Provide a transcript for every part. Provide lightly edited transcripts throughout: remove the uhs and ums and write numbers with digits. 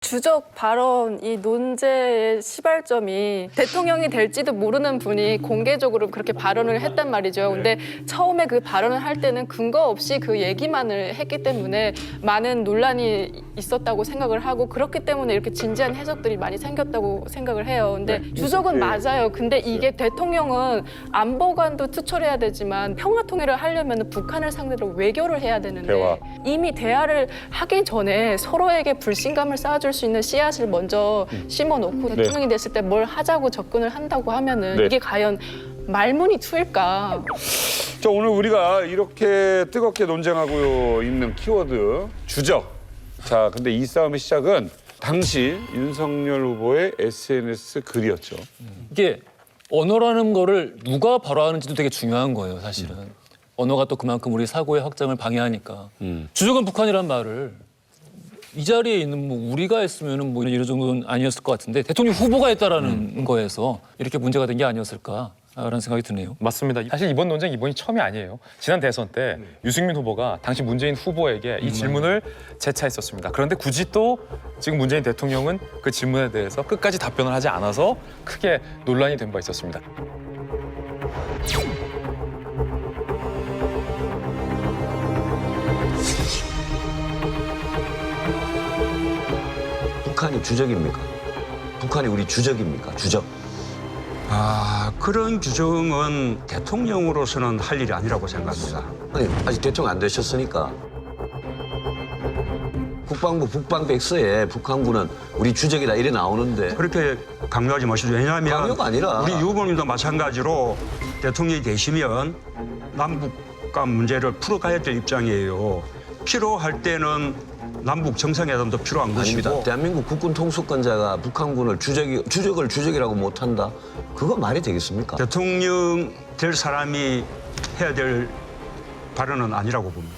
주적 발언 이 논제의 시발점이 대통령이 될지도 모르는 분이 공개적으로 그렇게 발언을 했단 말이죠. 근데 처음에 그 발언을 할 때는 근거 없이 그 얘기만을 했기 때문에 많은 논란이 있었다고 생각을 하고 그렇기 때문에 이렇게 진지한 해석들이 많이 생겼다고 생각을 해요. 근데 주적은 맞아요. 근데 이게 대통령은 안보관도 투철해야 되지만 평화통일을 하려면 북한을 상대로 외교를 해야 되는데 대화. 이미 대화를 하기 전에 서로에게 불신감을 쌓아줄 수 있는 씨앗을 먼저 심어놓고 대통령이 됐을 때 뭘 하자고 접근을 한다고 하면은 이게 과연 말문이 투일까? 자, 오늘 우리가 이렇게 뜨겁게 논쟁하고 있는 키워드 주적. 자, 근데 이 싸움의 시작은 당시 윤석열 후보의 SNS 글이었죠. 이게 언어라는 거를 누가 발화하는지도 되게 중요한 거예요, 사실은. 언어가 또 그만큼 우리 사고의 확장을 방해하니까. 주적은 북한이란 말을 이 자리에 있는 뭐 우리가 했으면은 뭐 이런 정도는 아니었을 것 같은데 대통령 후보가 했다라는 거에서 이렇게 문제가 된 게 아니었을까라는 생각이 드네요. 맞습니다. 사실 이번 논쟁 이번이 처음이 아니에요. 지난 대선 때 유승민 후보가 당시 문재인 후보에게 이 질문을 재차했었습니다. 그런데 굳이 또 지금 문재인 대통령은 그 질문에 대해서 끝까지 답변을 하지 않아서 크게 논란이 된 바 있었습니다. 북한이 주적입니까? 북한이 우리 주적입니까? 주적. 그런 규정은 대통령으로서는 할 일이 아니라고 생각합니다. 아니, 아직 대통령 안 되셨으니까. 국방부 북방백서에 북한군은 우리 주적이다 이래 나오는데 그렇게 강조하지 마시죠. 왜냐하면 강요가 아니라 우리 유 후보님도 마찬가지로 대통령이 되시면 남북 간 문제를 풀어가야 될 입장이에요. 필요할 때는 남북 정상회담도 필요한 아닙니다. 것이고. 대한민국 국군 통수권자가 북한군을 주적을 주적이라고 못한다? 그거 말이 되겠습니까? 대통령 될 사람이 해야 될 발언은 아니라고 봅니다.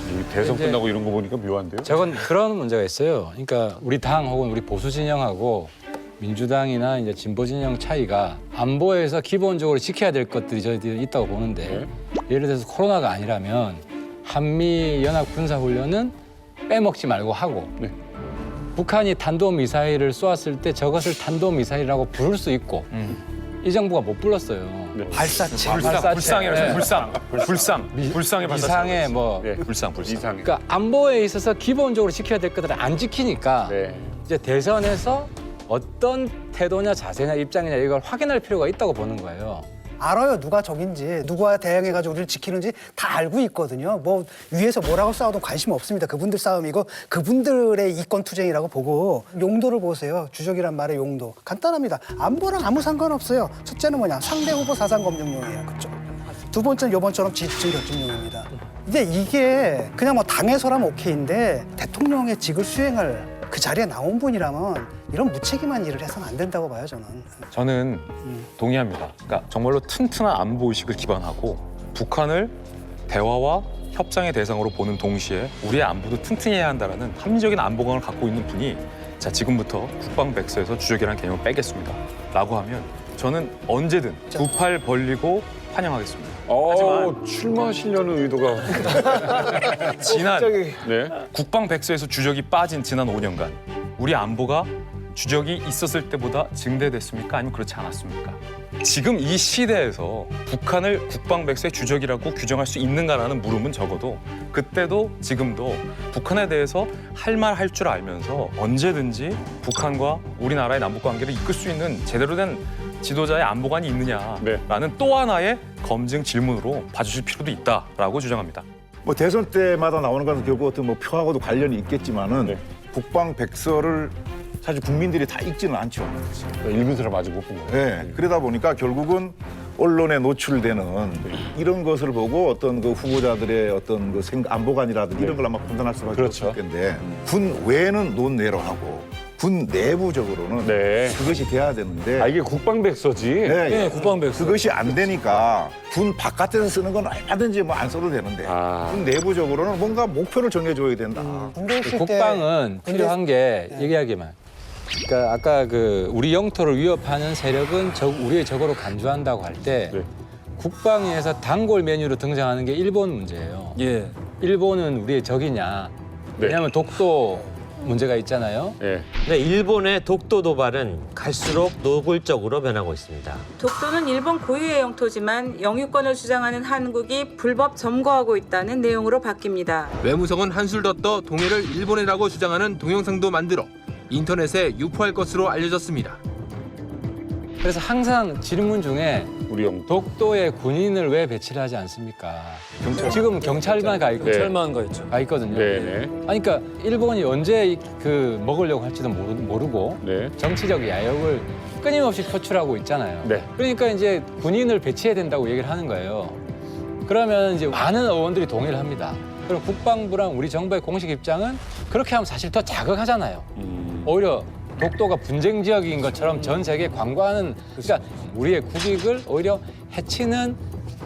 이 대선 끝나고 이런 거 보니까 묘한데요? 저건 그런 문제가 있어요. 그러니까 우리 당 혹은 우리 보수 진영하고 민주당이나 이제 진보 진영 차이가 안보에서 기본적으로 지켜야 될 것들이 저희들이 있다고 보는데 예를 들어서 코로나가 아니라면 한미 연합 군사 훈련은 빼먹지 말고 하고 북한이 탄도 미사일을 쏘았을 때 저것을 탄도 미사일이라고 부를 수 있고 이 정부가 못 불렀어요. 발사체. 발사체. 불상이라서 네. 불상의 발사체. 이상의 뭐 불상. 이상해. 그러니까 안보에 있어서 기본적으로 지켜야 될 것들을 안 지키니까 이제 대선에서 어떤 태도냐 자세냐 입장이냐 이걸 확인할 필요가 있다고 보는 거예요. 알아요. 누가 적인지, 누가 대응해가지고 우리를 지키는지 다 알고 있거든요. 뭐 위에서 뭐라고 싸워도 관심 없습니다. 그분들 싸움이고 그분들의 이권 투쟁이라고 보고 용도를 보세요. 주적이란 말의 용도. 간단합니다. 안보랑 아무 상관없어요. 첫째는 뭐냐. 상대 후보 사상 검증용이에요. 그쪽. 두 번째는 요번처럼 지지층 결집용입니다. 근데 이게 그냥 뭐 당에서라면 오케이인데 대통령의 직을 수행할 그 자리에 나온 분이라면 이런 무책임한 일을 해서는 안 된다고 봐요, 저는 동의합니다. 그러니까 정말로 튼튼한 안보 의식을 기반하고 북한을 대화와 협상의 대상으로 보는 동시에 우리의 안보도 튼튼해야 한다는 합리적인 안보관을 갖고 있는 분이 자 지금부터 국방백서에서 주적이라는 개념을 빼겠습니다. 라고 하면 저는 언제든 두 팔 벌리고 환영하겠습니다. 하지만 출마하시려는 의도가 지난 네. 국방백서에서 주적이 빠진 지난 5년간 우리 안보가 주적이 있었을 때보다 증대됐습니까? 아니면 그렇지 않았습니까? 지금 이 시대에서 북한을 국방백서의 주적이라고 규정할 수 있는가라는 물음은 적어도 그때도 지금도 북한에 대해서 할 말 할 줄 알면서 언제든지 북한과 우리나라의 남북관계를 이끌 수 있는 제대로 된 지도자의 안보관이 있느냐라는 또 하나의 검증 질문으로 봐주실 필요도 있다라고 주장합니다. 뭐 대선 때마다 나오는 것은 결국 어떤 뭐 표하고도 관련이 있겠지만은 국방 백서를 사실 국민들이 다 읽지는 않죠. 읽으느라 마저 못 본 거예요. 네. 그러다 보니까 결국은 언론에 노출되는 이런 것을 보고 어떤 그 후보자들의 어떤 그 안보관이라든지 이런 걸 아마 판단할 수밖에 없을 텐데 군 외에는 논외로 하고 군 내부적으로는 그것이 돼야 되는데 이게 국방백서지? 네, 국방백서. 그것이 안 되니까 군 바깥에서 쓰는 건 얼마든지 뭐 안 써도 되는데 군 내부적으로는 뭔가 목표를 정해줘야 된다. 군대 있을 때 국방은 필요한 게 얘기하기만. 그러니까 아까 그 우리 영토를 위협하는 세력은 우리의 적으로 간주한다고 할 때 국방위에서 단골 메뉴로 등장하는 게 일본 문제예요. 예. 일본은 우리의 적이냐? 네. 왜냐하면 독도 문제가 있잖아요. 예. 네, 일본의 독도 도발은 갈수록 노골적으로 변하고 있습니다. 독도는 일본 고유의 영토지만 영유권을 주장하는 한국이 불법 점거하고 있다는 내용으로 바뀝니다. 외무성은 한술 더 떠 동해를 일본해라고 주장하는 동영상도 만들어 인터넷에 유포할 것으로 알려졌습니다. 그래서 항상 질문 중에 우리 형. 독도에 군인을 왜 배치를 하지 않습니까? 지금 경찰만 가 있고 경찰만 가 있죠. 가 있거든요. 네네. 아니, 그러니까 일본이 언제 그 먹으려고 할지도 모르고 네. 정치적 야욕을 끊임없이 표출하고 있잖아요. 네. 그러니까 이제 군인을 배치해야 된다고 얘기를 하는 거예요. 그러면 이제 많은 의원들이 동의를 합니다. 그럼 국방부랑 우리 정부의 공식 입장은 그렇게 하면 사실 더 자극하잖아요. 오히려 독도가 분쟁 지역인 것처럼 전 세계에 광고하는, 그러니까 우리의 국익을 오히려 해치는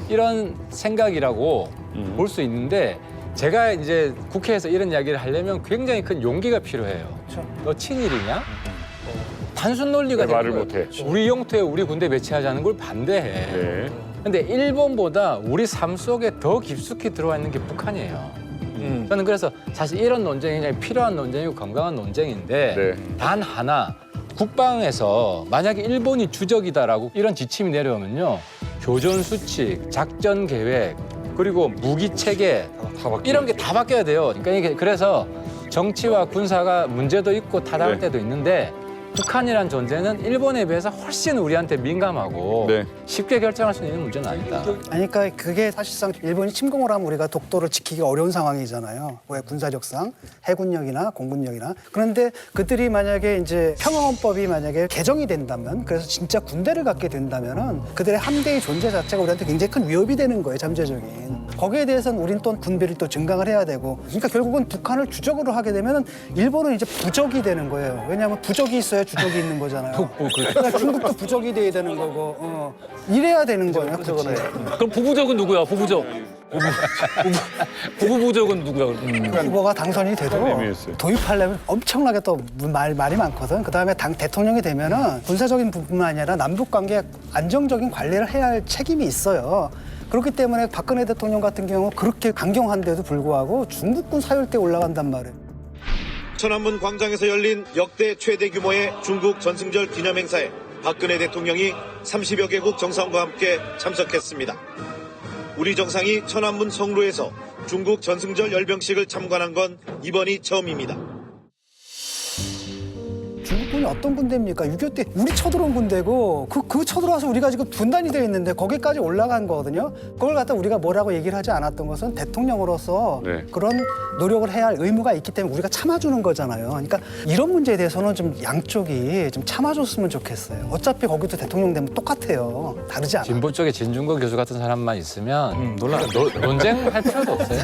이런 생각이라고 볼 수 있는데, 제가 이제 국회에서 이런 이야기를 하려면 굉장히 큰 용기가 필요해요. 너 친일이냐? 단순 논리가 왜 말을 되는 거예요. 못해? 우리 영토에 우리 군대 배치하자는 걸 반대해. 네. 근데 일본보다 우리 삶 속에 더 깊숙이 들어와 있는 게 북한이에요. 저는 그래서 사실 이런 논쟁이 굉장히 필요한 논쟁이고 건강한 논쟁인데, 네. 단 하나, 국방에서 만약에 일본이 주적이다라고 이런 지침이 내려오면요, 교전 수칙, 작전 계획, 그리고 무기 체계 이런 게 다 바뀌어야 돼요. 그러니까 이게 그래서 정치와 군사가 문제도 있고 타당할 네. 때도 있는데, 북한이란 존재는 일본에 비해서 훨씬 우리한테 민감하고 네. 쉽게 결정할 수 있는 문제는 아니다. 아니, 그러니까 그게 사실상 일본이 침공을 하면 우리가 독도를 지키기 어려운 상황이잖아요. 왜 군사력상, 해군력이나 공군력이나. 그런데 그들이 만약에 이제 평화헌법이 만약에 개정이 된다면, 그래서 진짜 군대를 갖게 된다면은 그들의 함대의 존재 자체가 우리한테 굉장히 큰 위협이 되는 거예요, 잠재적인. 거기에 대해서는 우리는 또 군비를 또 증강을 해야 되고. 그러니까 결국은 북한을 주적으로 하게 되면은 일본은 이제 부적이 되는 거예요. 왜냐하면 부적이 있어야 주적이 있는 거잖아요. 그러니까 중국도 부적이 돼야 되는 거고, 이래야 되는 거예요. 그치? 그럼 부부적은 누구야? 부부적. 부부적은 누구야? 후보가 당선이 돼도 애매했어요. 도입하려면 엄청나게 또 말이 많거든. 그다음에 당 대통령이 되면은 군사적인 부분만 아니라 남북 관계 안정적인 관리를 해야 할 책임이 있어요. 그렇기 때문에 박근혜 대통령 같은 경우 그렇게 강경한데도 불구하고 중국군 사열대 올라간단 말이에요. 천안문 광장에서 열린 역대 최대 규모의 중국 전승절 기념행사에 박근혜 대통령이 30여 개국 정상과 함께 참석했습니다. 우리 정상이 천안문 성루에서 중국 전승절 열병식을 참관한 건 이번이 처음입니다. 중국군이 어떤 군대입니까? 6.25 때 우리 쳐들어온 군대고 그 쳐들어와서 우리가 지금 분단이 되어 있는데 거기까지 올라간 거거든요. 그걸 갖다 우리가 뭐라고 얘기를 하지 않았던 것은 대통령으로서 네. 그런 노력을 해야 할 의무가 있기 때문에 우리가 참아주는 거잖아요. 그러니까 이런 문제에 대해서는 좀 양쪽이 좀 참아줬으면 좋겠어요. 어차피 거기도 대통령 되면 똑같아요. 다르지 않아. 진보 쪽에 진중권 교수 같은 사람만 있으면 논쟁할 필요도 없어요.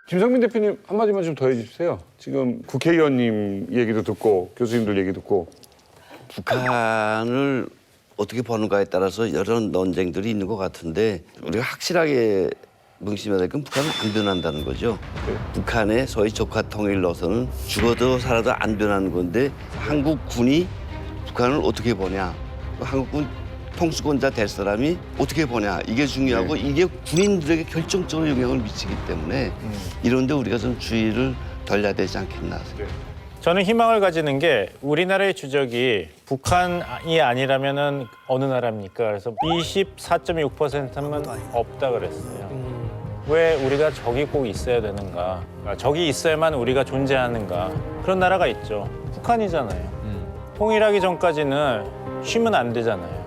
김성민 대표님 한마디만 좀 더 해주세요. 지금 국회의원님 얘기도 듣고 교수님들 얘기 듣고. 북한을 어떻게 보는가에 따라서 여러 논쟁들이 있는 것 같은데, 우리가 확실하게 명심해야 될 건 북한은 안 변한다는 거죠. 북한의 소위 적화 통일 노선은 죽어도 살아도 안 변하는 건데, 한국군이 북한을 어떻게 보냐, 한국군 통수권자 될 사람이 어떻게 보냐, 이게 중요하고 이게 군인들에게 결정적으로 영향을 미치기 때문에 이런데 우리가 좀 주의를 덜해야 되지 않겠나. 저는 희망을 가지는 게, 우리나라의 주적이 북한이 아니라면은 어느 나라입니까? 그래서 24.6%면 없다 그랬어요. 왜 우리가 적이 꼭 있어야 되는가? 적이 있어야만 우리가 존재하는가? 그런 나라가 있죠. 북한이잖아요. 통일하기 전까지는 쉬면 안 되잖아요.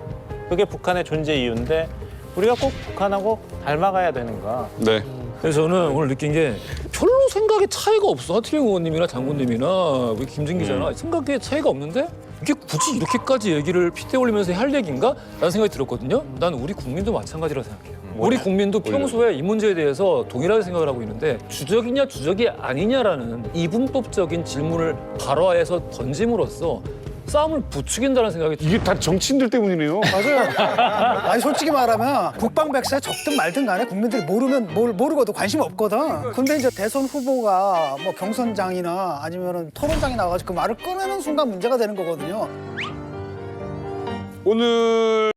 그게 북한의 존재 이유인데 우리가 꼭 북한하고 닮아가야 되는가? 네. 그래서 저는 오늘 느낀 게 별로 생각에 차이가 없어. 하트링 의원님이나 장군님이나 우리 김진 기자나 생각에 차이가 없는데 이게 굳이 이렇게까지 얘기를 핏대 올리면서 할 얘기인가? 라는 생각이 들었거든요. 난 우리 국민도 마찬가지라고 생각해요. 우리 국민도 평소에 이 문제에 대해서 동일하게 생각을 하고 있는데, 주적이냐 주적이 아니냐라는 이분법적인 질문을 발화해서 던짐으로써 싸움을 부추긴다는 생각이 이게 다 정치인들 때문이네요. 맞아요. 아니, 솔직히 말하면 국방백사에 적든 말든 간에 국민들이 모르거든, 관심 없거든. 근데 이제 대선 후보가 뭐 경선장이나 아니면 토론장에 나와가지고 그 말을 꺼내는 순간 문제가 되는 거거든요. 오늘